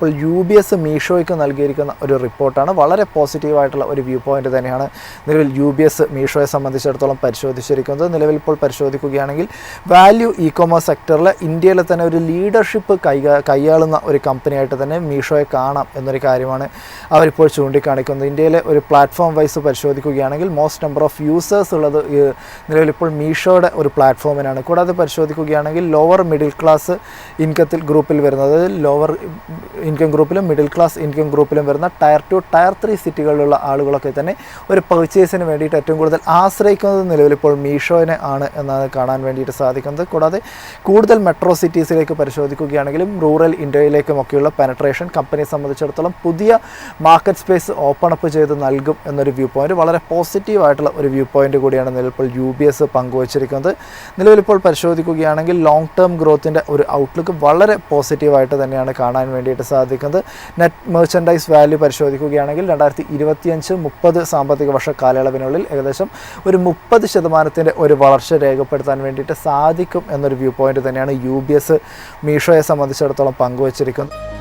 ഇപ്പോൾ UBS മീഷോയ്ക്ക് നൽകിയിരിക്കുന്ന ഒരു റിപ്പോർട്ടാണ്. വളരെ പോസിറ്റീവായിട്ടുള്ള ഒരു വ്യൂ പോയിൻ്റ് തന്നെയാണ് നിലവിൽ UBS മീഷോയെ സംബന്ധിച്ചിടത്തോളം പരിശോധിച്ചിരിക്കുന്നത്. നിലവിൽ ഇപ്പോൾ പരിശോധിക്കുകയാണെങ്കിൽ വാല്യൂ ഇ-കൊമേഴ്സ് സെക്ടറിൽ ഇന്ത്യയിലെ തന്നെ ഒരു ലീഡർഷിപ്പ് കൈയാളുന്ന ഒരു കമ്പനിയായിട്ട് തന്നെ മീഷോയെ കാണാം എന്നൊരു കാര്യമാണ് അവരിപ്പോൾ ചൂണ്ടിക്കാണിക്കുന്നത്. ഇന്ത്യയിലെ ഒരു പ്ലാറ്റ്ഫോം വൈസ് പരിശോധിക്കുകയാണെങ്കിൽ മോസ്റ്റ് നമ്പർ ഓഫ് യൂസേഴ്സ് ഉള്ളത് നിലവിലിപ്പോൾ മീഷോയുടെ ഒരു പ്ലാറ്റ്ഫോമിനാണ്. കൂടാതെ പരിശോധിക്കുകയാണെങ്കിൽ ലോവർ മിഡിൽ ക്ലാസ് ഇൻകത്തിൽ ഗ്രൂപ്പിൽ വരുന്നത്, ലോവർ ഇൻകം ഗ്രൂപ്പിലും മിഡിൽ ക്ലാസ് ഇൻകം ഗ്രൂപ്പിലും വരുന്ന ടയർ 2 ടയർ 3 സിറ്റികളിലുള്ള ആളുകളൊക്കെ തന്നെ ഒരു പർച്ചേസിന് വേണ്ടിയിട്ട് ഏറ്റവും കൂടുതൽ ആശ്രയിക്കുന്നത് നിലവിലിപ്പോൾ മീഷോനെ ആണ് എന്നാണ് കാണാൻ വേണ്ടിയിട്ട് സാധിക്കുന്നത്. കൂടാതെ കൂടുതൽ മെട്രോ സിറ്റീസിലേക്ക് പരിശോധിക്കുകയാണെങ്കിലും റൂറൽ ഇന്ത്യയിലേക്കുമൊക്കെയുള്ള പെനട്രേഷൻ കമ്പനിയെ സംബന്ധിച്ചിടത്തോളം പുതിയ മാർക്കറ്റ് സ്പേസ് ഓപ്പൺ അപ്പ് ചെയ്ത് നൽകും എന്നൊരു വ്യൂ പോയിൻറ്റ്, വളരെ പോസിറ്റീവായിട്ടുള്ള ഒരു വ്യൂ പോയിൻ്റ് കൂടിയാണ് നിലവിലിപ്പോൾ UBS പങ്കുവച്ചിരിക്കുന്നത്. നിലവിലിപ്പോൾ പരിശോധിക്കുകയാണെങ്കിൽ ലോങ് ടേം ഗ്രോത്തിൻ്റെ ഒരു ഔട്ട്ലുക്ക് വളരെ പോസിറ്റീവായിട്ട് തന്നെയാണ് കാണാൻ വേണ്ടിയിട്ട് സാധിക്കുന്നത്. നെറ്റ് മെർച്ചൻഡൈസ് വാല്യൂ പരിശോധിക്കുകയാണെങ്കിൽ 2025-30 സാമ്പത്തിക വർഷ കാലയളവിനുള്ളിൽ ഏകദേശം ഒരു 30% ഒരു വളർച്ച രേഖപ്പെടുത്താൻ വേണ്ടിയിട്ട് സാധിക്കും എന്നൊരു വ്യൂ പോയിൻ്റ് തന്നെയാണ് UBS മീഷോയെ സംബന്ധിച്ചിടത്തോളം പങ്കുവച്ചിരിക്കുന്നത്.